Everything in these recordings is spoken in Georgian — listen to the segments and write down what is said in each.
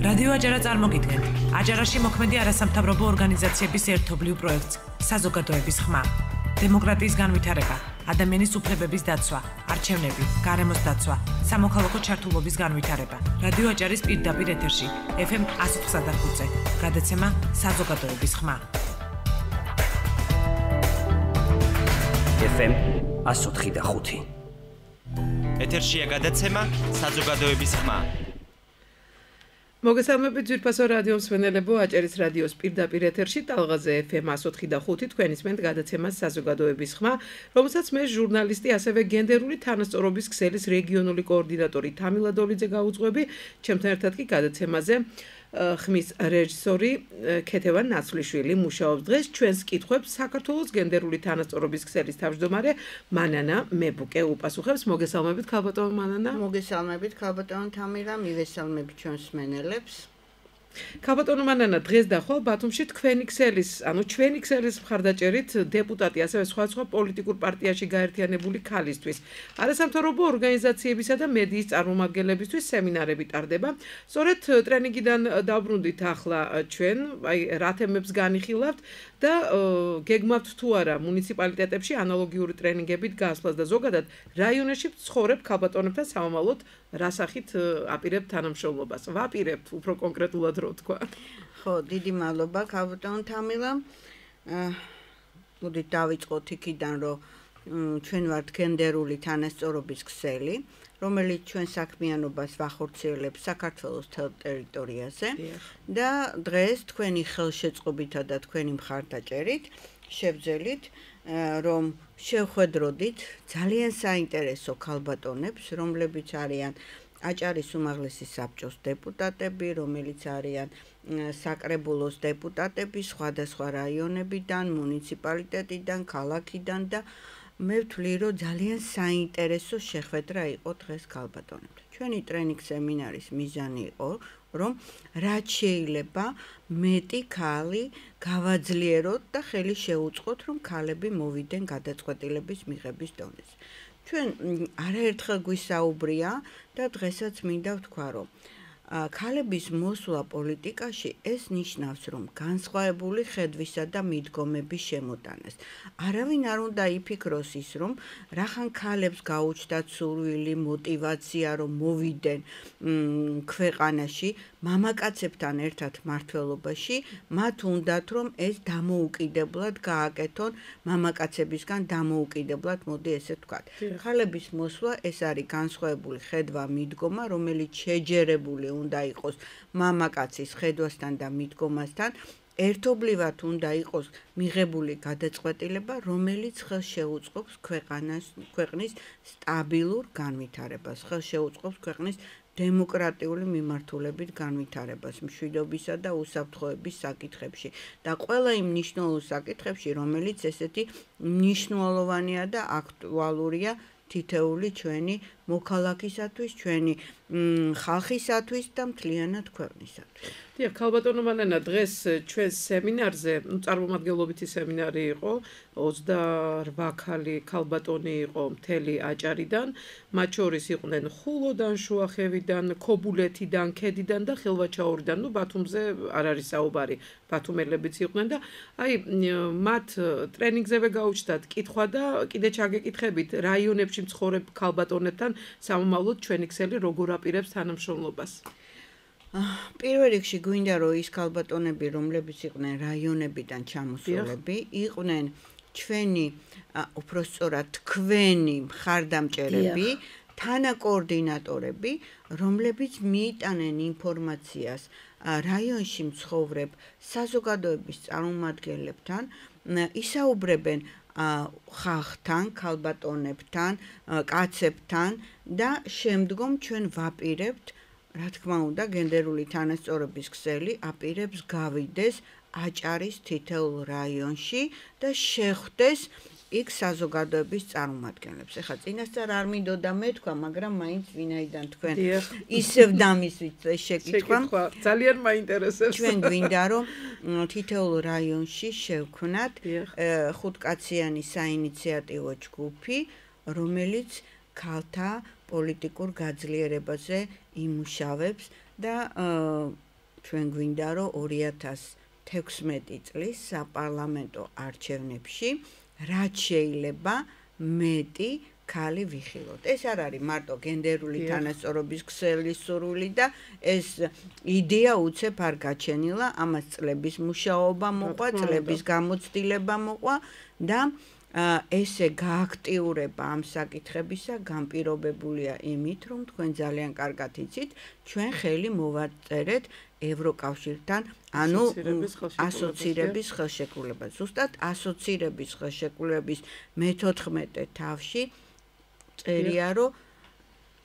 რადიო აჯარა წარმოგიდგენთ. აჯარაში მოქმედი არასამთავრობო ორგანიზაციების ერთობლივ პროექტს საზოგადოების ხმა. დემოკრატიის განვითარება, ადამიანის უფლებების დაცვა, არჩევნები, გარემოს დაცვა, სამოქალაქო ჩართულობის განვითარება. რადიო აჯარის პირდაპირ ეთერში FM 104.5-ზე. გადაცემა საზოგადოების ხმა. FM 104.5. ეთერშია გადაცემა საზოგადოების ხმა. მოგესალმებით ძვირფასო რადიო მსმენელებო, აჭარის რადიოს პირდაპირ ეთერში ტალღაზე FM 104.5 თქვენ ისმენთ გადაცემას საზოგადოების ხმა, რომელსაც მე ჟურნალისტი, ასევე გენდერული თანასწორობის ქსელის რეგიონული კოორდინატორი თამილა დოლიძე გაუძღვები, ჩემთან ერთად კი გადაცემაზე ხმის რეჟისორი ქეთევან ნაცვლიშვილი მუშაობს. დღეს ჩვენს კითხვებს საქართველოს გენდერული თანასწორობის ქსელის თავმჯდომარე მანანა მებუკე უპასუხებს. მოგესალმებით ქალბატონო მანანა. მოგესალმებით ქალბატონო თამილა, მივესალმებით ჩვენს მსმენელებს. ქალბატონო მანანა, დღეს და ხვალ ბათუმში ჩვენი ქსელის მხარდაჭერით დეპუტატი, ასევე სხვა პოლიტიკურ პარტიაში გაერთიანებული ქალისთვის, არასამთავრობო ორგანიზაციებისა და მედიის წარმომადგენლებისთვის სემინარები ტარდება. სწორედ ტრენინგიდან დავბრუნდით ახლა ჩვენ, რა თემებს განიხილავთ და გეგმავთ თუ არა მუნიციპალიტეტებში ანალოგიური ტრენინგებით გასვლას და ზოგადად რაიონებში ცხოვრებ ქალბატონებთან სამომავლოდ რა სახით აპირებთ თანამშრომლობას? ვაპირებთ უფრო კონკრეტულად რო თქვა. ხო, დიდი მადლობა ქალბატონო თამილა. მოდით დავიწყოთ იქიდან, რომ ჩვენ ვართ გენდერული თანასწორობის ქსელი, რომელიც ჩვენ საქმიანობას ვახორციელებს საქართველოს მთელ ტერიტორიაზე და დღეს თქვენი ხელშეწყობითა და თქვენი მხარდაჭერით შევძელით რომ შევხვედროდით ძალიან საინტერესო ქალბატონებს, რომლებიც არიან აჭარის უმაღლესი საბჭოს დეპუტატები, რომელიც არიან საკრებულოს დეპუტატები სხვადასხვა რაიონებიდან, მუნიციპალიტეტიდან, ქალაქიდან და მე ვთვლი, რომ ძალიან საინტერესო შეხვედრა იყო დღეს ქალბატონებთან. ჩვენი ტრენინგ სემინარის მიზანი იყო, რომ რაც შეიძლება მეტი ქალი გავაძლიეროთ და ხელი შეუწყოთ, რომ ქალები მოვიდნენ გადაწყვეტილების მიღების დონეზე. ჩვენ არაერთხელ გვისაუბრია და დღესაც მინდა ვთქვა, რომ ქალების მოსვლა პოლიტიკაში ეს ნიშნავს, რომ განსხვავებული ხედვისა და მიდგომების შემოტანას. არავინ არ უნდა იფიქროს ის, რომ რახან ქალებს გაუჩნდათ სურვილი, მოტივაცია, რომ მოვიდნენ ქვეყანაში, მამაკაცებთან ერთად მმართველობაში, მათ უნდათ, რომ ეს დამოუკიდებლად გააკეთონ, მამაკაცებისგან დამოუკიდებლად, მოდი ესე ვთქვათ. ქალების მოსვლა ეს არის განსხვავებული ხედვა, მიდგომა, რომელიც შეჯერებული უნდა იყოს მამაკაცის ხედვასთან და მიდგომასთან, ერთობლივად უნდა იყოს მიღებული გადაწყვეტილება, რომელიც ხელს შეუწყობს ქვეყნის სტაბილურ განვითარებას, ხელს შეუწყობს ქვეყნის დემოკრატიული მიმართულებით განვითარებას, მშვიდობისა და უსაფრთხოების საკითხებში და ყველა იმ მნიშვნელოვან საკითხებში, რომელიც ესეთი მნიშვნელოვანია და აქტუალურია თითეული ჩვენი მოქალაქისათვის, ჩვენი ხალხისათვის და მთლიანად ქვეყნისათვის. დიახ, ქალბატონო მანანა, დღეს ჩვენს სემინარზე, წარმომადგენლობითი სემინარი იყო, 28 ქალი ქალბატონი იყო მთელი აჭარიდან, მათ შორის იყვნენ ხულოდან, შუახევიდან, ქობულეთიდან, ქედიდან და ხილვაჩაურიდან. ბათუმზე არ არის საუბარი, ბათუმელებიც იყვნენ და მათ ტრენინგზევე გაუჩნდათ კითხვა და კიდე ჩაგეკითხებით რაიონებში მცხოვრებ ქალბატონებთან სამომავლოდ ჩვენი ქსელი როგორ აპირებს თანამშრომლობას? პირველ რიგში გვინდა, რომ ის ქალბატონები, რომლებიც იყვნენ რაიონებიდან ჩამოსულები, იყვნენ ჩვენი, უფრო სწორად, თქვენი მხარდამჭერები, თანაკოორდინატორები, რომლებიც მიიტანენ ინფორმაციას რაიონში მცხოვრებ საზოგადოების წარმომადგენლებთან, ისაუბრებენ ხალხთან, ქალბატონებთან, კაცებთან და შემდგომ ჩვენ ვაპირებთ, რა თქმა უნდა, გენდერული თანასწორობის ქსელი აპირებს გავიდეს აჭარის თითოეულ რაიონში და შეხვდეს იქ საზოგადოების წარმომადგენლებს. ეხლა წინასწარ არ მინდოდა მეთქვა, მაგრამ მაინც ვინაიდან თქვენ ისევ დამისვით ეს შეკითხვა, ძალიან მაინტერესებს. ჩვენ გვინდა, რომ თითოეულ რაიონში შევქმნათ ხუთკაციანი საინიციატივო ჯგუფი, რომელიც ქალთა პოლიტიკურ გაძლიერებაზე იმუშავებს და ჩვენ გვინდა რომ 2016 წლის საპარლამენტო არჩევნებში რაც შეიძლება მეტი ქალი ვიხილოთ. ეს არ არის მარტო გენდერული თანასწორობის ქსელის სურვილი და ეს იდეა უცებ არ გაჩენილა, ამას წლების მუშაობა მოყვა, წლების გამოცდილება მოყვა და ესე გააქტიურება ამ საკითხებისა განპირობებულია იმით, რომ თქვენ ძალიან კარგად იცით, ჩვენ ხელი მოვაწერეთ ევროკავშირთან, ანუ ასოცირების ხელშეკრულებას. ზუსტად ასოცირების ხელშეკრულების მე-14 თავში წერია, რომ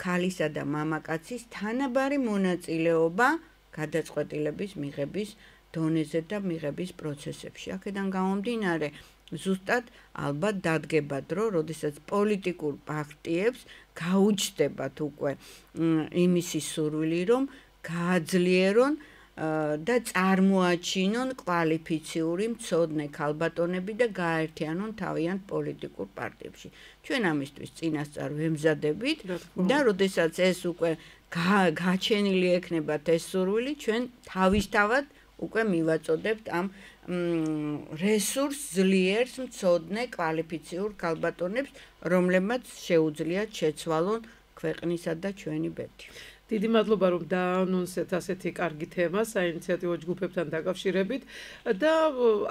ქალისა და მამაკაცის თანაბარი მონაწილეობა გადაწყვეტილების მიღების დონეზე და მიღების პროცესებში. აქედან გამომდინარე, ზუსტად ალბათ დადგება დრო, როდესაც პოლიტიკურ პარტიებს გაუჩნდებათ უკვე იმისი სურვილი, რომ გააძლიერონ და წარმოაჩინონ კვალიფიციური მცოდნე ქალბატონები და გააერთიანონ თავიანთ პოლიტიკურ პარტიებში. ჩვენ ამისთვის წინასწარ ვემზადებით და როდესაც ეს უკვე გაჩენილი ექნებათ ეს სურვილი, ჩვენ თავისთავად უკვე მივაწოდებთ ამ რესურს ძლიერს მცოდნე კვალიფიციურ ქალბატონებს, რომლებმაც შეუძლიათ შეცვალონ ქვეყნისა და ჩვენი ბედი. დიდი მადლობა რომ დაანონსეთ ასეთი კარგი თემა საინიციატივო ჯგუფებთან დაკავშირებით და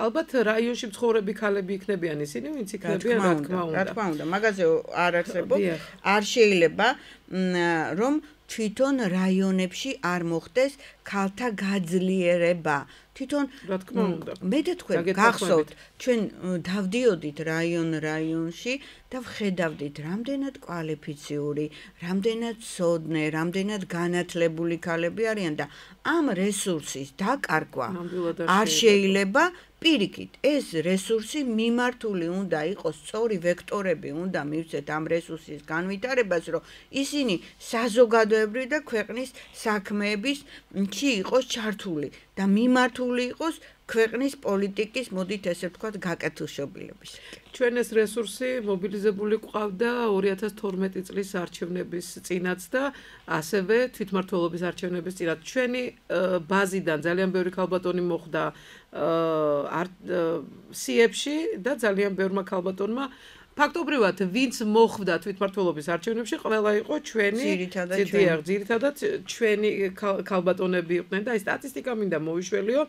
ალბათ რაიონში მცხოვრები ქალები იქნებიან ისინი, ვინც იქნებიან, რა თქმა უნდა. რა თქმა უნდა, მაგაზე არ არსებობს, არ შეიძლება რომ თვითონ რაიონებში არ მოხდეს ქალთა გაძლიერება. თვითონ რა თქმა უნდა. მე და თქვენ გახსოვთ, ჩვენ დავდიოდით რაიონში და ვხედავდით რამდენად კვალიფიციური, რამდენად ცოდნე, რამდენად განათლებული ქალები არიან და ამ რესურსის დაკარგვა არ შეიძლება. პირიქით, ეს რესურსი მიმართული უნდა იყოს, სწორი ვექტორები უნდა მივცეთ ამ რესურსის განვითარებას, რომ ისინი საზოგადოებრივი და ქვეყნის საქმეებისში იყოს ჩართული და მიმართული იყოს ქვეყნის პოლიტიკის, მოდით ესე ვთქვათ, გაკეთილშობილების. ჩვენ ეს რესურსი მობილიზებული ყავდა 2012 წლის არჩევნების წინაც და ასევე თვითმმართველობის არჩევნების წინაც. ჩვენი ბაზიდან ძალიან ბევრი ქალბატონი მოხვდა სიებში და ძალიან ბევრმა ქალბატონმა ფაქტობრივად ვინც მოხვდა თვითმმართველობის არჩევნებში, ყველა იყო ჩვენი ძირითადად ჩვენი ქალბატონები იყვნენ და ეს სტატისტიკა მინდა მოვიშველიო.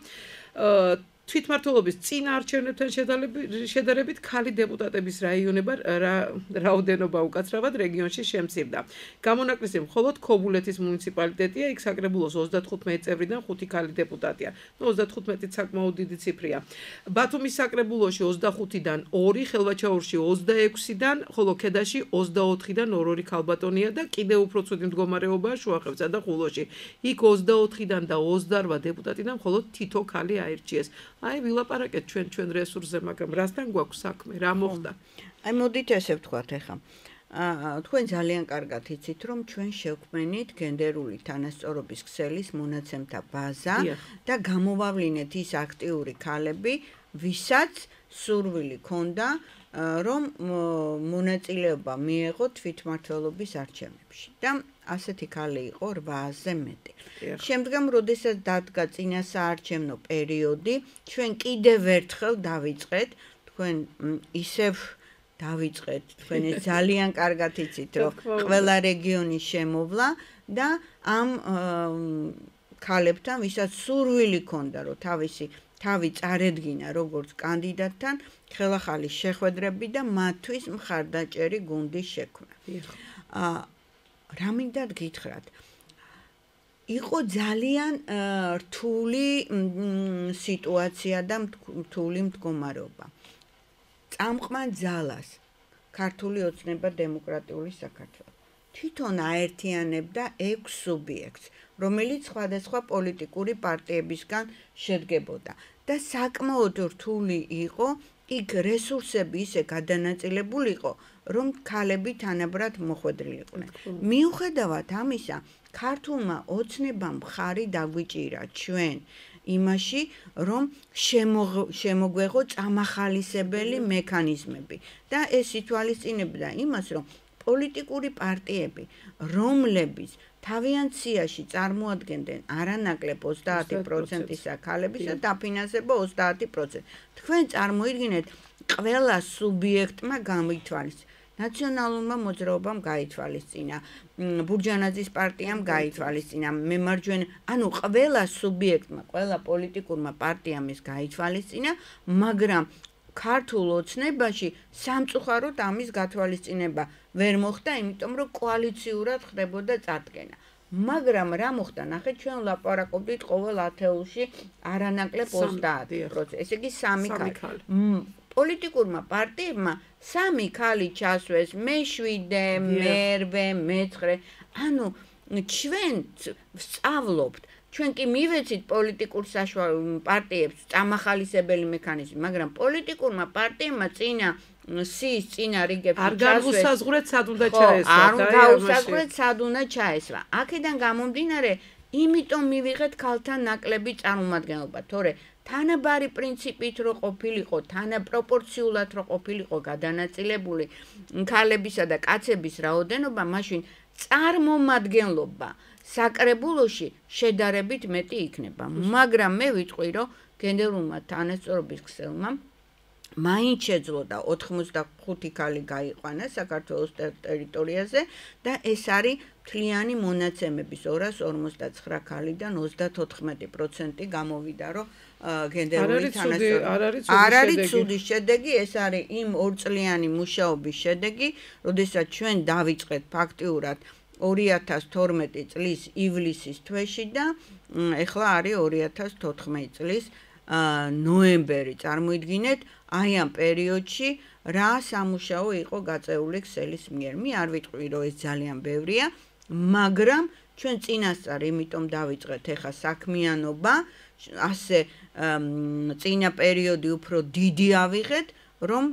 თვითმმართველობის წინა არჩევნებთან შედარებით ქალი დეპუტატების რაოდენობა უკაცრავად რეგიონში შემცირდა. გამონაკლისი მხოლოდ ქობულეთის მუნიციპალიტეტია, იქ საკრებულოს 35 წევრიდან 5 ქალი დეპუტატია. 35 საკმაოდ დიდი ციფრია. ბათუმის საკრებულოში 25-დან 2, ხელვაჩაურში 26-დან, ხოლო ქედაში 24-დან 2 ქალბატონია და კიდევ უფრო ცუდი მდგომარეობაა შუახევსა და ხულოში. იქ 24-დან და 28 დეპუტატიდან მხოლოდ თითო ქალი აირჩიეს. აი ვილაპარაკეთ ჩვენ რესურსზე, მაგრამ რასთან გვაქვს საქმე, რა მოხდა? აი მოდით ესე ვთქვათ ახლა. თქვენ ძალიან კარგად იცით, რომ ჩვენ შევქმნით გენდერული თანასწორობის ქსელის მონაცემთა ბაზა და გამოვავლინეთ ის აქტიური ქალები, ვისაც სურვილი ჰქონდა, რომ მონაწილეობა მიეღოთ თვითმმართველობის არჩევნებში. და ასეთი ქალი იყო 800-ზე მეტი. შემდგომ, როდესაც დადგა წინასაარჩევნო პერიოდი, ჩვენ კიდევ ერთხელ დავიწყეთ, თქვენ ისევ დავიწყეთ, თქვენ ძალიან კარგად იცით, რომ ყველა რეგიონი შემოვლა და ამ ქალებთან, ვისაც სურვილი ჰქონდა, რომ თავი წარედგინა როგორც კანდიდატთან, ხელახალი შეხვედრები და მათთვის მხარდაჭერი გუნდის შექმნა. რა მინდათ გითხრათ? იყო ძალიან რთული სიტუაცია და რთული მდგომარეობა. წამყვან ძალას ქართული ოცნება დემოკრატიული საქართველო თვითონ აერთიანებდა 6 სუბიექტს, რომელიც სხვადასხვა პოლიტიკური პარტიებისგან შედგებოდა და საკმაოდ რთული იყო იქ რესურსები ისე გადანაწილებული იყო, რომ ქალები თანაბრად მოხვედრილიყვნენ. მიუხედავად ამისა, ქართულმა ოცნებამ მხარი დაგვიჭირა ჩვენ იმაში, რომ შემოგვეღო წამახალისებელი მექანიზმები და ეს ითვალისწინებდა იმას, რომ პოლიტიკური პარტიები, რომლებიც თავიანთ სიაში წარმოადგენდნენ არანაკლებ 30%-ისა ქალების და დაფინანსება 30%. თქვენ წარმოიდგინეთ, ყველა სუბიექტმა გამოითვალისწინა. ნაციონალურმა მოძრაობამ გაითვალისწინა, ბურჯანაძის პარტიამ გაითვალისწინა, მემარჯვენე, ანუ ყველა სუბიექტმა, ყველა პოლიტიკურმა პარტიამ ეს გაითვალისწინა, მაგრამ ქართულ ოცნებაში სამწუხაროდ ამის გათვალისწინება ვერ მოხდა, იმიტომ რომ კოალიციურად ხდებოდა წარდგენა. მაგრამ რა მოხდა, ნახეთ, ჩვენ ვლაპარაკობდით ყოველ ათეულში არანაკლებ 30%. ესე იგი 3 ქალი. პოლიტიკურმა პარტიებმა 3 ქალი ჩასვეს, მე-7, მე-8, მე-9. ანუ ჩვენ სწავლობთ, ჩვენ კი მივეცით პოლიტიკურ პარტიებს წამახალისებელი მექანიზმი, მაგრამ პოლიტიკურმა პარტიებმა წინა რიგებში არ გაუსაზღვრეთ სად უნდა ჩაესვა. არ გაუსაზღვრეთ სად უნდა ჩაესვა. აქედან გამომდინარე, იმიტომ მივიღეთ ქალთან ნაკლები წარმომადგენლობა, თორე თანაბარი პრინციპით რო ყოფილიყო, თანაპროპორციულად რო ყოფილიყო გადანაწილებული ქალებისა და კაცების რაოდენობა, მაშინ წარმომადგენლობა საკრებულოში შედარებით მეტი იქნება. მაგრამ მე ვიტყვი, რომ გენდერულმა თანასწორობის ქსელმა მაინც შეძლო და 85 ქალი გაიყვანა საქართველოს ტერიტორიაზე და ეს არის მთლიანი მონაცემების 259 ქალიდან 34% გამოვიდა, რომ გენდერული თანასწორობა არ არის ცუდის შედეგი, ეს არის იმ ორწლიანი მუშაობის შედეგი, როდესაც ჩვენ დავიწყეთ ფაქტიურად 2012 წლის ივლისის თვეში და ეხლა არის 2014 წლის ნოემბერი. წარმოიდგინეთ, აი ამ პერიოდში რა სამუშაო იყო გაწეული ქსელის მიერ. მე არ ვიტყვი, რომ ეს ძალიან ბევრია, მაგრამ ჩვენ წინასწარ იმიტომ დავიწყეთ ეხა საქმიანობა, ასე წინა პერიოდი უფრო დიდი ავიღეთ, რომ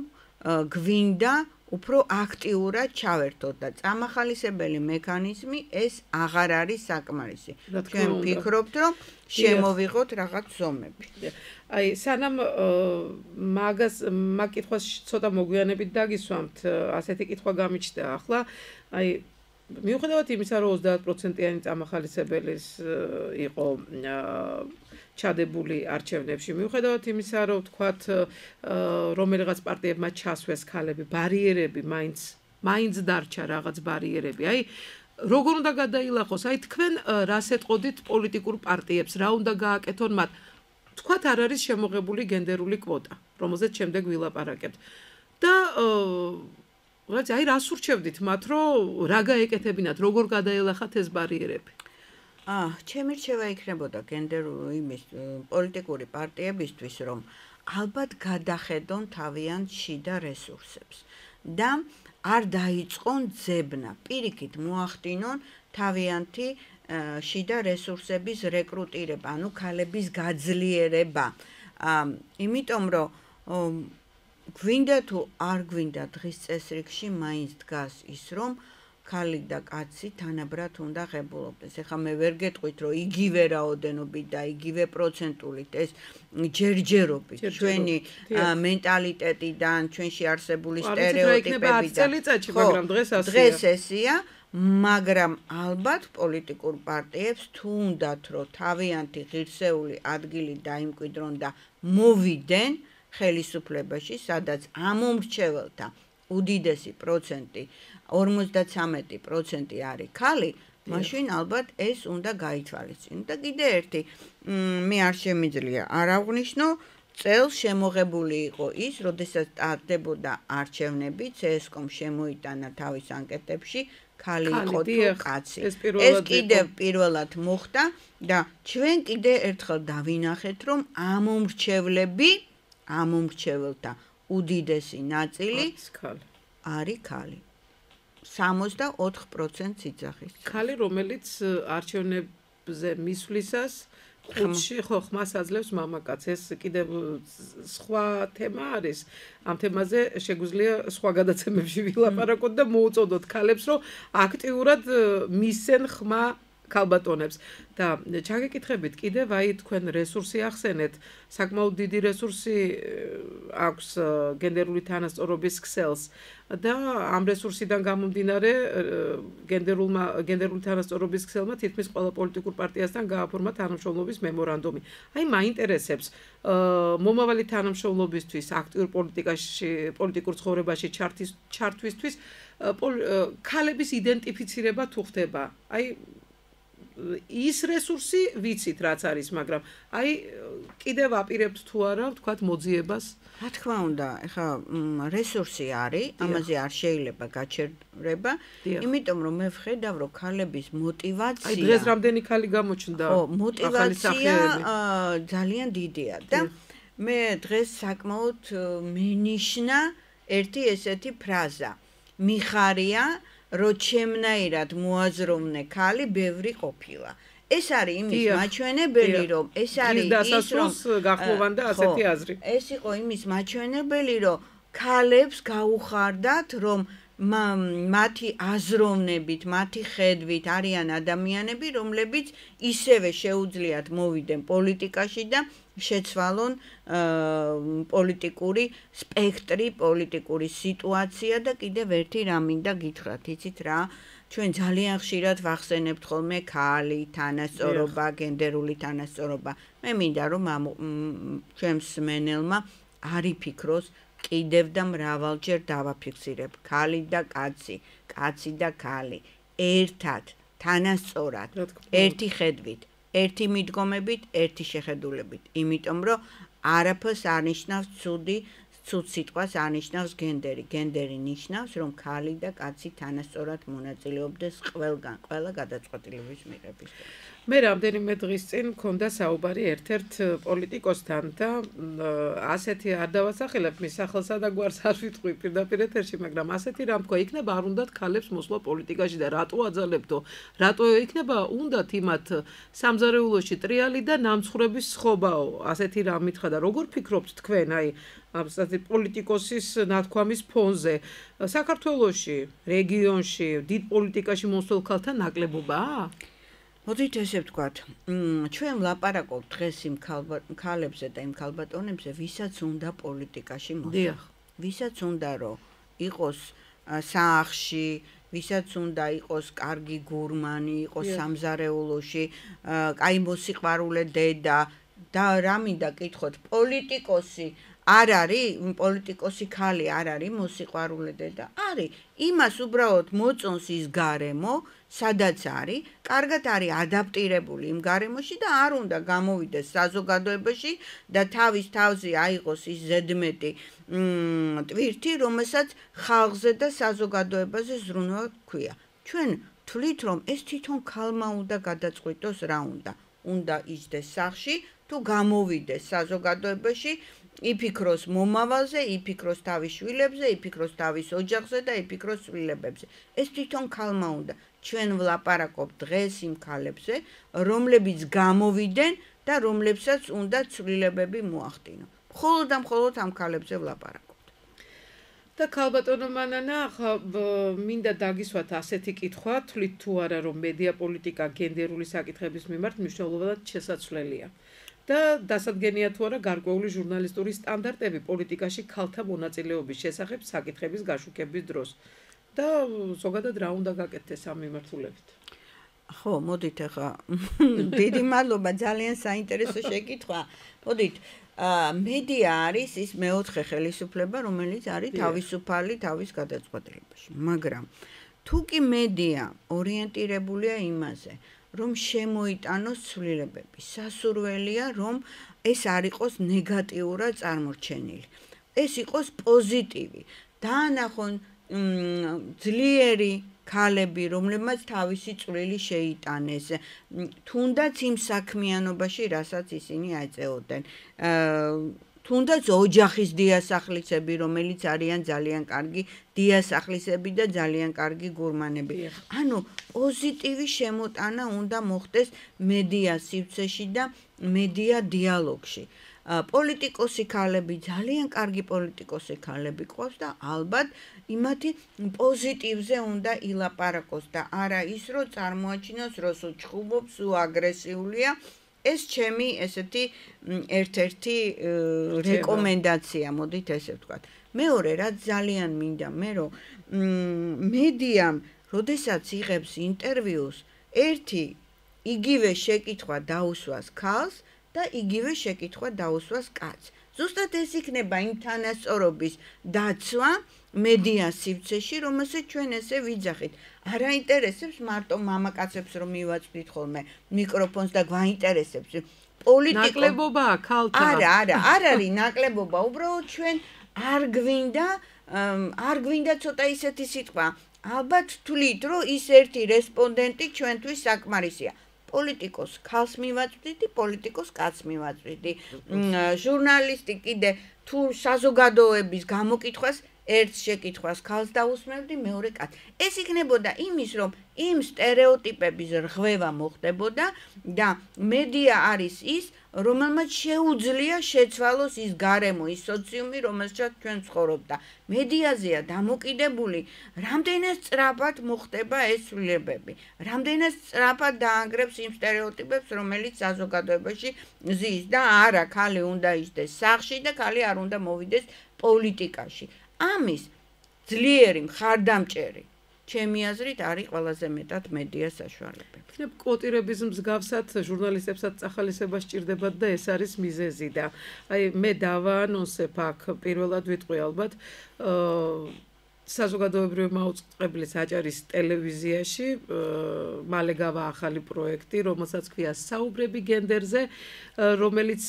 გვინდა უფრო აქტიურად ჩავერთოთ და წამახალისებელი მექანიზმი ეს აღარ არის საკმარისი. ჩვენ ვფიქრობთ, რომ შემოვიღოთ რაღაც ზომები. აი, სანამ მაგ კითხვას ცოტა მოგვიანებით დაგისვამთ, ასეთი კითხვა გამიჩნდა ახლა. აი, მიუხედავად იმისა, რომ 30%-იანი წამახალისებელის იყო ჩადებული არჩევნებში, მიუხედავად იმისა, რომ თქვათ რომელიღაც პარტიებმა ჩასვეს ქალები, ბარიერები მაინც დარჩა რაღაც ბარიერები. აი, როგორ უნდა გადაილახოს? აი, თქვენ რას ეტყოდით პოლიტიკურ პარტიებს, რა უნდა გააკეთონ მათ? თქვათ არ არის შემოღებული გენდერული კვოტა, რომელზეც შემდეგ ვილაპარაკებთ. და აი, რას ურჩევდით მათ, რომ რა გაეკეთებინათ, როგორ გადაელახათ ეს ბარიერები? ჩემი რჩევა იქნებოდა პოლიტიკური პარტიებისთვის, რომ ალბათ გადახედონ თავიანთ შიდა რესურსებს და არ დაიწყონ ძებნა, პირიქით მოახდინონ თავიანთი შიდა რესურსების რეკრუტირება, ანუ ქალების გაძლიერება. იმიტომ რომ გვინდა თუ არ გვინდა დღის წესრიგში მაინც დგას ის, რომ ქალი და კაცი თანაბრად უნდა ღებულობდეს. ეხლა მე ვერ გეტყვით, რომ იგივე რაოდენობით და იგივე პროცენტულით ეს ჯერჯერობით ჩვენი მენტალიტეტიდან, ჩვენში არსებული სტერეოტიპებიდან. დღეს ესია, მაგრამ ალბათ პოლიტიკურ პარტიებს თუ უნდათ, რომ თავიანთი ღირსეული ადგილი დაიმკვიდრონ და მოვიდნენ ხელისუფლებაში, სადაც ამომრჩეველთა უდიდესი პროცენტი 53% არის ქალი, მაშინ ალბათ ეს უნდა გაითვალისწინო. და კიდე ერთი, მე არ შემიძლია არ აღვნიშნო, წელს შემოღებული იყო ის, როდესაც ტარდებოდა არჩევნები, CSKOM შემოიტანა თავის ანკეტებში, ქალი იყო თუ კაცი. ეს კიდევ პირველად მოხდა და ჩვენ კიდე ერთხელ დავინახეთ, რომ ამომრჩეველთა უდიდესი ნაწილი არის ქალი. 64% ციცახის. ქალი, რომელიც არჩევნებზე მისვლისას ხმას აძლევს მამაკაცს. ეს კიდევ სხვა თემა არის. ამ თემაზე შეგვიძლია სხვა გადაცემებში ვილაპარაკოთ და მოუწოდოთ ქალებს, რომ აქტიურად მისცენ ხმა ქალბატონებს და ჩაგეკითხებით კიდევ აი თქვენ რესურსი ახსენეთ საკმაოდ დიდი რესურსი აქვს გენდერული თანასწორობის ქსელს და ამ რესურსიდან გამომდინარე გენდერული თანასწორობის ქსელმა თითქმის ყველა პოლიტიკურ პარტიასთან გააფორმა თანამშრომლობის მემორანდუმი. აი მაინტერესებს მომავალი თანამშრომლობისთვის აქტიურ პოლიტიკურ ცხოვრებაში ჩართვისთვის ქალების იდენტიფიცირება თუ ხდება. აი ის რესურსი ვიცით რაც არის, მაგრამ აი კიდევ აპირებთ თუ არა, ვთქვათ, მოძიებას? რა თქმა უნდა, ეხლა რესურსი არის, ამაზე არ შეიძლება გაჩერება, იმიტომ რომ მე ვხედავ, რომ ქალების мотивация, აი დღეს რამდენი ქალი გამოჩნდა? ხო, мотивация ძალიან დიდია და მე დღეს საკმაოდ მენიშნა ერთი ესეთი ფრაზა. მიხარია რომ ჩემნაირად მოაზროვნე ქალი ბევრი ყოფილა. ეს არის იმის მაჩვენებელი, რომ ეს არის ის რომ გახმოვანდა ასეთი აზრი. ეს იყო იმის მაჩვენებელი, რომ ქალებს გაუხარდათ, რომ მათი აზროვნებით, მათი ხედვით არიან ადამიანები, რომლებიც ისევე შეუძლიათ მოვიდნენ პოლიტიკაში და შეცვალონ პოლიტიკური სპექტრი, პოლიტიკური სიტუაცია და კიდევ ერთი რამ მინდა გითხრათ, იცით რა? ჩვენ ძალიან ხშირად ვახსენებთ ხოლმე ქალი, თანასწორობა, გენდერული თანასწორობა. მე მინდა რომ ჩვენს მენელმა არ იფიქროს კიდევ და მრავალჯერ დავაფიქსირებ. ქალი და კაცი, კაცი და ქალი ერთად, თანასწორად, ერთი ხედვით, ერთი მიდგომებით, ერთი შეხედულებით. იმიტომ რომ არაფერს არ ნიშნავს ცუდი, ცუდ სიტყვას არ ნიშნავს გენდერი. გენდერი ნიშნავს, რომ ქალი და კაცი თანასწორად მონაწილეობდეს ყველგან, ყველა გადაწყვეტილების მიღების. მე რამდენიმე დღის წინ მქონდა საუბარი ერთ-ერთ პოლიტიკოსთან და ასეთი არ დავასახელებ მის სახელსა და გვარს არ ვიტყვი პირდაპირ ეთერში, მაგრამ ასეთი რამ თქვა, იქნება არ უნდათ ქალებს მოსვლა პოლიტიკაში და რატო აძალებდო? რატო იქნება უნდათ იმათ სამზარეულოში ტრიალი და ნამცხრების სხობაო? ასეთი რამ მითხრა და როგორ ფიქრობთ თქვენ აი ასეთი პოლიტიკოსის ნათქვამის ფონზე საქართველოში, რეგიონში, დიდ პოლიტიკაში მოსულ ქალთა ნაკლებობაა? მოდით ესე ვთქვათ, ჩვენ ვლაპარაკობთ დღეს იმ ქალებზე და იმ ქალბატონებზე, ვისაც უნდა პოლიტიკაში მოსვლა. ვისაც უნდა რომ იყოს საახში, ვისაც უნდა იყოს კარგი გურმანი, იყოს სამზარეულოში, კაი მოსიყვარულე დედა და რა მინდა კითხოთ, პოლიტიკოსი არ არის, პოლიტიკოსი ქალი არ არის მოსიყვარულე დედა? არის. იმას უბრალოდ მოწონს ის გარემო, სადაც არის, კარგად არის ადაპტირებული იმ გარემოში და არ უნდა გამოვიდეს საზოგადოებაში და თავის თავზე აიღოს ის ზედმეტი ტვირთი, რომელსაც ხალხზე და საზოგადოებაზე ზრუნვა ჰქვია. ჩვენ თვლით, რომ ეს თვითონ ქალმა უნდა გადაწყვიტოს რა უნდა. უნდა იჯდეს სახლში თუ გამოვიდეს საზოგადოებაში, იფიქროს მომავალზე, იფიქროს თავის შვილებზე, იფიქროს თავის ოჯახზე და იფიქროს ცვლილებებზე. ეს თვითონ ქალმა უნდა. ჩვენ ვლაპარაკობთ დღეს იმ ქალებზე, რომლებიც გამოვიდნენ და რომლებსაც უნდა ცვლილებები მოახდინონ. მხოლოდ და მხოლოდ ამ ქალებზე ვლაპარაკობთ. და ქალბატონო მანანა, მინდა დაგისვათ ასეთი კითხვა, თვლით თუ არა, რომ მედია პოლიტიკა გენდერული საკითხების მიმართ მნიშვნელოვნად შესაძლელია. და დასადგენია თუ არა გარკვეული ჟურნალისტური სტანდარტები პოლიტიკაში ქალთა მონაწილეობის შესახებ საკითხების გაშუქების დროს. და ზოგადად რა უნდა გაკეთდეს ამ მიმართულებით? ხო, მოდით ახლა დიდი მადლობა, ძალიან საინტერესო შეკითხვა. მოდით, მედია არის ის მეოთხე ხელისუფლება, რომელიც არის თავისუფალი თავის გადაწყვეტილებაში. მაგრამ თუ კი მედია ორიენტირებულია იმაზე, რომ შემოიტანოს ცვლილებები, სასურველია, რომ ეს არ იყოს ნეგატიურად წარმორჩენილი. ეს იყოს პოზიტივი. დაანახონ ძლიერი ქალები, რომლებმაც თავისი წვლილი შეიტანეს, თუნდაც იმ საქმიანობაში, რასაც ისინი აწეოდნენ. თუნდაც ოჯახის დიასახლისები, რომელიც არიან ძალიან კარგი დიასახლისები და ძალიან კარგი გურმანები. ანუ პოზიტივი შემოტანა უნდა მოხდეს მედია სივრცეში და მედია დიალოგში. პოლიტიკოსი ქალები, ძალიან კარგი პოლიტიკოსი ქალები ყავს და ალბათ იმათი პოზიტივზე უნდა ილაპარაკოს და არა ის რომ წარმოაჩინოს რომ სულ ჩხუბობს, სულ აგრესიულია. ეს ჩემი ესეთი ერთ-ერთი რეკომენდაცია, მოდით ესე ვთქვათ. მეორე რაც ძალიან მინდა მე რომ მედიამ როდესაც იღებს ინტერვიუს ერთი იგივე შეკითხვა დაუსვას ქალს და იგივე შეკითხვა დაუსვას კაცს. ზუსტად ეს იქნება იმ თანასწორობის დაცვა მედია სივრცეში, რომელსაც ჩვენ ესე ვიძახით. არ აინტერესებს მარტო მამაკაცებს რომ მივაწვდით ხოლმე მიკროფონს და გვაინტერესებს პოლიტიკა. ნაკლებობაა ქალთა. არა, არ არის ნაკლებობა, უბრალოდ ჩვენ არ გვინდა ცოტა ისეთი სიტყვა. ალბათ თვლით, რომ ის ერთი რესპონდენტი ჩვენთვის საკმარისია. პოლიტიკოს ქალს მივაწვდით, პოლიტიკოს კაცს მივაწვდით. ჟურნალისტი კიდე თუ საზოგადოების გამოკითხვას ერთ შეკითხვას ქალს დაусმევდი, მეორე კაცს. ეს იქნებოდა იმის, რომ იმ სტერეოტიპების რღვევა მოხდებოდა და მედია არის ის, რომელმაც შეუძლია შეცვალოს ის გარემო, ის სოციუმი, რომელსაც ჩვენ ვცხოვრობ და მედიაზეა დამოკიდებული, რამდენად სწრაფად მოხდება ეს ცვლილებები, რამდენად სწრაფად დაანგრევს იმ სტერეოტიპებს, რომელიც საზოგადოებაში ზის და არა, ქალი უნდა ისდეს სახლში და ქალი არ უნდა მოვიდეს პოლიტიკაში. ამის ძლიერი მხარდამჭერი ჩემი აზრით არის ყველაზე მეტად მედია საშუალებები. იქნებ კვოტირების მსგავსად ჟურნალისტებსაც წახალისება სჭირდებათ და ეს არის მიზეზი და აი მე დავაანონსებ აქ პირველად ვიტყვი ალბათ საზოგადოებრივი მაუწყებლის აჭარის ტელევიზიაში მალე გავა ახალი პროექტი, რომელსაც ქვია საუბრები გენდერზე, რომელიც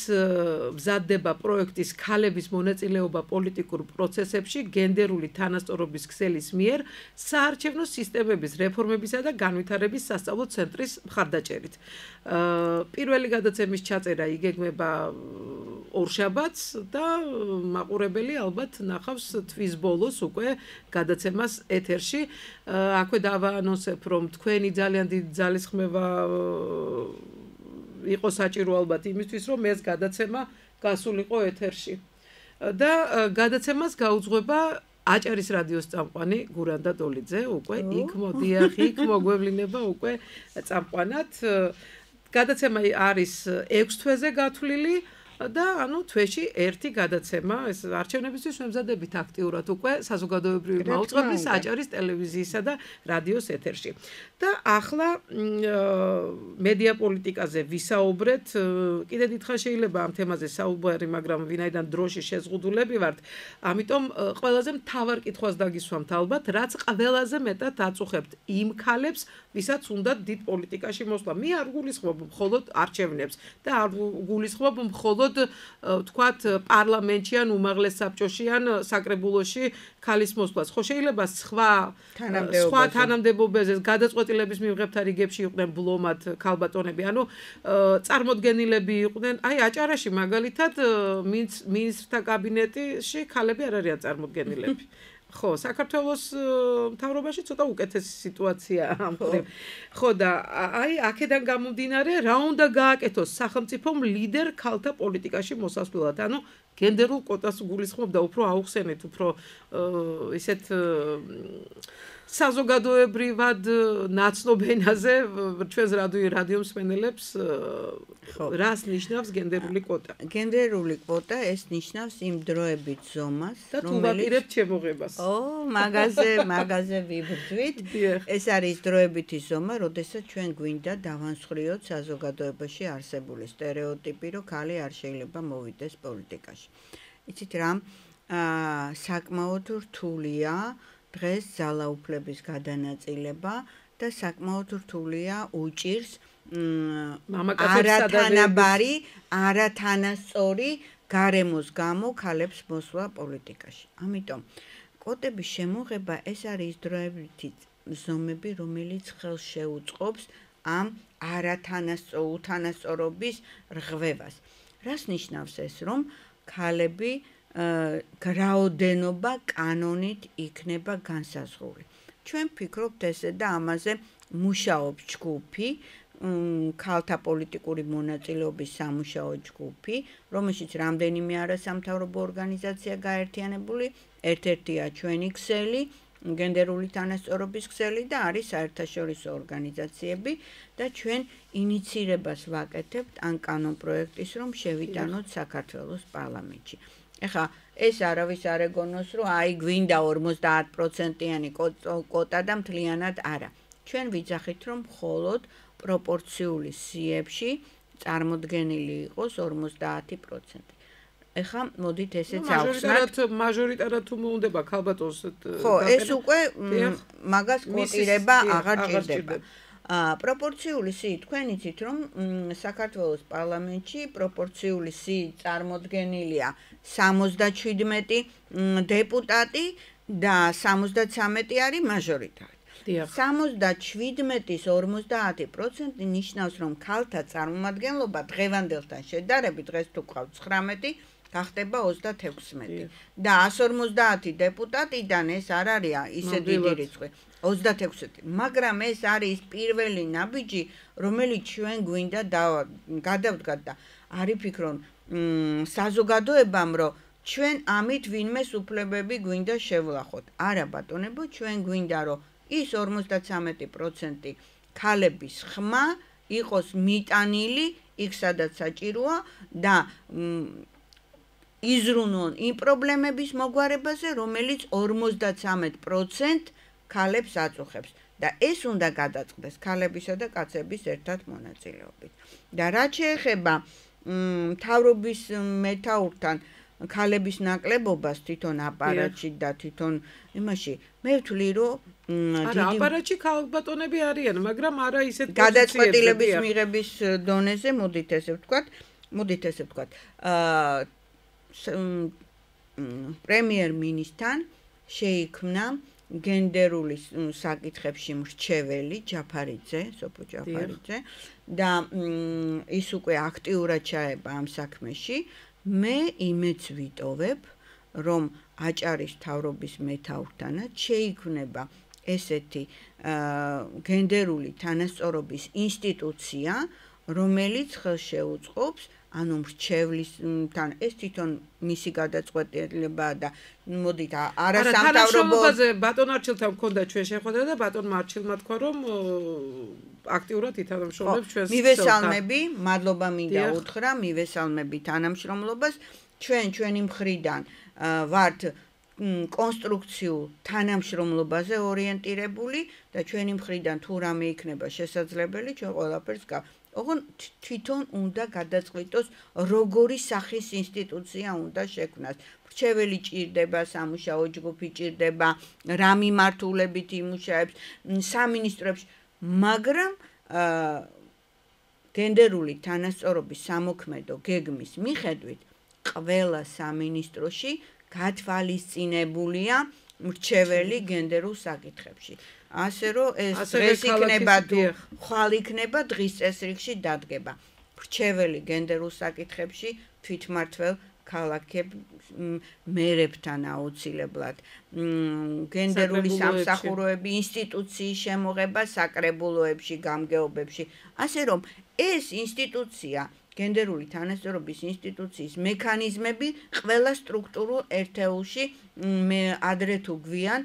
მზადდება პროექტის ქალების მონაწილეობა პოლიტიკურ პროცესებში გენდერული თანასწორობის ქსელის მიერ საარჩევნო სისტემების რეფორმებისა და განვითარების სასწავლო ცენტრის მხარდაჭერით. პირველი გადაცემის ჩაწერა იგეგმება ორშაბათს და მაყურებელი ალბათ ნახავს თვის ბოლოს უკვე გადაცემას ეთერში. აქვე დავაანონსებ, რომ თქვენი ძალიან დიდი ძალისხმევა იყო საჭირო ალბათ იმისთვის, რომ ეს გადაცემა გასულიყო ეთერში. და გადაცემას გაუძღვება აჭარის რადიოს წამყვანი გურანდა დოლიძე, უკვე იქ მოდიახ, იქ მოგვევლინება უკვე წამყვანად. გადაცემა არის 6 თვეზე გათვლილი. და ანუ თვეში ერთი გადაცემა ეს არჩევნებისთვის მემზადებით აქტიურად უკვე საზოგადოებრივი მაუწყებლის აჭარის ტელევიზიისა და რადიოს ეთერში. და ახლა მედია პოლიტიკაზე ვისაუბრეთ. კიდე დიდხანს შეიძლება ამ თემაზე საუბარი, მაგრამ ვინაიდან დროში შეზღუდულები ვართ, ამიტომ ყველაზე მთავარ კითხვას დაგისვამთ ალბათ, რაც ყველაზე მეტად აწუხებთ იმ ქალებს, ვისაც უნდათ დიდ პოლიტიკაში მოსვლა. მე არ გულისხმობ მხოლოდ არჩევნებს და არ გულისხმობ მხოლოდ თქვათ პარლამენტში ან უმაღლეს საბჭოში ან საკრებულოში ქალის მოსვლას. ხო შეიძლება სხვა თანამდებობაზე გადაწყვეტილების მიღებთა რიგებში იყვნენ ბლომად ქალბატონები, ანუ წარმოდგენილები იყვნენ. აი აჭარაში მაგალითად მინისტრთა კაბინეტში ქალები არ არიან წარმოდგენილები. ხო, საქართველოს მთავრობაში ცოტა უკეთესი სიტუაციაა ამ მხრივ. ხო და აი აქედან გამომდინარე, რა უნდა გააკეთოს სახელმწიფომ ლიდერ ქალთა პოლიტიკაში მოსასვლელად. ანუ გენდერულ კვოტას გულისხმობ და უფრო აუხსენეთ, უფრო ისეთ საზოგადოებრივად ნაცნობ ენაზე ჩვენს რადიო მსმენელებს რას ნიშნავს გენდერული კვოტა? გენდერული კვოტა ეს ნიშნავს იმ დროებით ზომას, და თუ ვაპირებთ შემოღებას. მაგაზე ვიბრძვით. ეს არის დროებითი ზომა, როდესაც ჩვენ გვინდა დავანსხვრიოთ საზოგადოებაში არსებული სტერეოტიპი, რომ ქალი არ შეიძლება მოვიდეს პოლიტიკაში. იცით რა, საკმაოდ რთულია დღეს ძალაუფლების გადანაწილება და საკმაოდ რთულია უჭირს არათანაბარი, არათანასწორი გარემოს გამო ქალებს მოსვლა პოლიტიკაში. ამიტომ კვოტების შემოღება ეს არის დროებითი ზომები, რომელიც ხელს შეუწყობს ამ არათანასწორობის რღვევას. რას ნიშნავს ეს, რომ ქალები რაოდენობა კანონით იქნება განსაზღვრული. ჩვენ ვფიქრობთ ესე და ამაზე მუშაობს ჯგუფი, ქალთა პოლიტიკური მონაწილეობის სამუშაო ჯგუფი, რომელშიც რამდენიმე არასამთავრობო ორგანიზაცია გაერთიანებული, ერთ-ერთია ჩვენი ქსელი, გენდერული თანასწორობის ქსელი და არის საერთაშორისო ორგანიზაციები და ჩვენ ინიცირებას ვაკეთებთ ან კანონპროექტის, რომ შევიტანოთ საქართველოს პარლამენტში. ეხლა ეს არავის არ ეგონოს, რომ აი გვინდა 50%-იანი კვოტა და მთლიანად არა. ჩვენ ვიძახით, რომ მხოლოდ პროპორციული სიებში წარმოდგენილი იყოს 50%. ეხლა მოდით ესეც ავხსნათ. მაჟორიტარად თუ მოუნდება ქალბატონს. ხო, ეს უკვე მაგას კვოტირება აღარ ჭირდება. პროპორციული სიით თქვენ იცით, რომ საქართველოს პარლამენტში პროპორციული სიით წარმოდგენილია 77 დეპუტატი და 73 არის მაჟორიტარი. 77-ის 50% ნიშნავს, რომ ქალთა წარმომადგენლობა დღევანდელთან შედარებით, დღეს თუ ყავთ 19, გახდება 36 და 150 დეპუტატიდან ეს არ არის ისე დიდი რიცხვი 26, მაგრამ ეს არის პირველი ნაბიჯი, რომელიც ჩვენ გვინდა გადავდგათ და არის ფიქრობ საზოგადოებამ, რომ ჩვენ ამით ვინმეს უფლებები გვინდა შევლახოთ. არა ბატონებო, ჩვენ გვინდა, რომ ის 53% ქალების ხმა იყოს მიტანილი იქ სადაც საჭიროა და იზრუნონ იმ პრობლემების მოგვარებაზე, რომელიც 53% ქალებს აწუხებს და ეს უნდა გადაწყდეს ქალებისა და კაცების ერთად მონაწილეობით. და რაც შეეხება მთავრობის მეთაურთან ქალების ნაკლებობას თვითონ აპარატში და თვითონ იმაში, მე ვთვლი, რომ არა, აპარატში ქალბატონები არიან, მაგრამ არა ისეთ გადაწყვეტილების მიღების დონეზე, მოდით ესე ვთქვათ. პრემიერ-მინისტრთან შეიქმნა გენდერული საკითხებში მრჩეველი ჯაფარიძე, სოფო ჯაფარიძე და ის უკვე აქტიურად ჩაება ამ საქმეში. მე იმეც ვიტოვებ, რომ აჭარის მთავრობის მეთაურთანაც შეიქმნება ესეთი გენდერული თანასწორობის ინსტიტუცია, რომელიც ხელს შეუწყობს ანუ მრჩევლისთან ეს თვითონ მისი გადაწყვეტილებაა და მოდით არასამთავრობოზე ბატონ არჩილთან მქონდა ჩვენ შეხვედრა და ბატონმა არჩილმა თქვა რომ აქტიურად ითანამშრომლებს ჩვენს მივესალმები, მადლობა მინდა უთხრა, მივესალმები თანამშრომლობას, ჩვენი მხრიდან ვართ კონსტრუქციულ თანამშრომლობაზე ორიენტირებული და ჩვენი მხრიდან თუ რამე იქნება შესაძლებელი, ჩვენ ყველაფერს ოღონ თვითონ უნდა გადაწყვიტოს როგორი სახის ინსტიტუცია უნდა შექმნას. მრჩეველი ჭირდება, სამუშაო ჯგუფი ჭირდება, რა მიმართულებით იმუშავებს, სამინისტროებში, მაგრამ გენდერული თანასწორობის სამოქმედო გეგმის მიხედვით ყველა სამინისტროში გათვალისწინებულია მრჩეველი გენდერულ საკითხებში. ასე რომ ეს დღეს იქნება თუ ხვალ იქნება დღის წესრიგში დადგება. მრჩეველი გენდერულ საკითხებში თვითმმართველ ქალაქებს მერებთან აუცილებლად გენდერული სამსახუროები ინსტიტუციის შემოღება საკრებულოებში, გამგეობებში. ასე რომ ეს ინსტიტუცია გენდერული თანასწორობის ინსტიტუციის მექანიზმები ყველა სტრუქტურულ ერთეულში ადრე თუ გვიან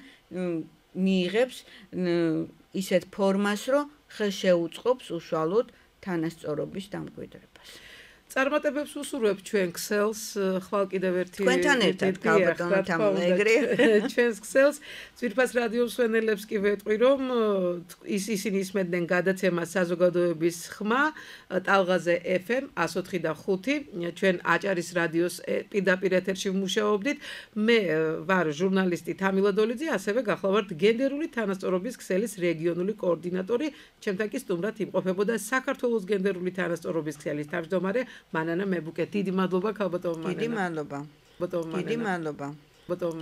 მიიღებს ისეთ ფორმას, რომ ხელს შეუწყობს უშუალოდ თანასწორობის დამკვიდრებას. წარმატებებს უსურვებ ჩვენ ქსელს, ხვალ კიდევ ერთი თქვენთან ერთად ქალბატონთან ეგრე ჩვენს ქსელს, ძვირფას რადიო მსმენელებს კი ვეტყვი, რომ ისინი ისმენდნენ გადაცემას საზოგადოების ხმა, ტალღაზე FM 104.5, ჩვენ აჭარის რადიოს პირდაპირ ეთერში ვმუშაობდით. მე ვარ ჟურნალისტი თამილა დოლიძე, ასევე გახლავართ გენდერული თანასწორობის ქსელის რეგიონული კოორდინატორი, ჩემთან კი სტუმრად იმყოფებოდა საქართველოს გენდერული თანასწორობის ქსელის თავმჯდომარე მანანა მებუკე. დიდი მადლობა ქალბატონმა. დიდი მადლობა. ბატონმა. დიდი მადლობა. ბატონმა.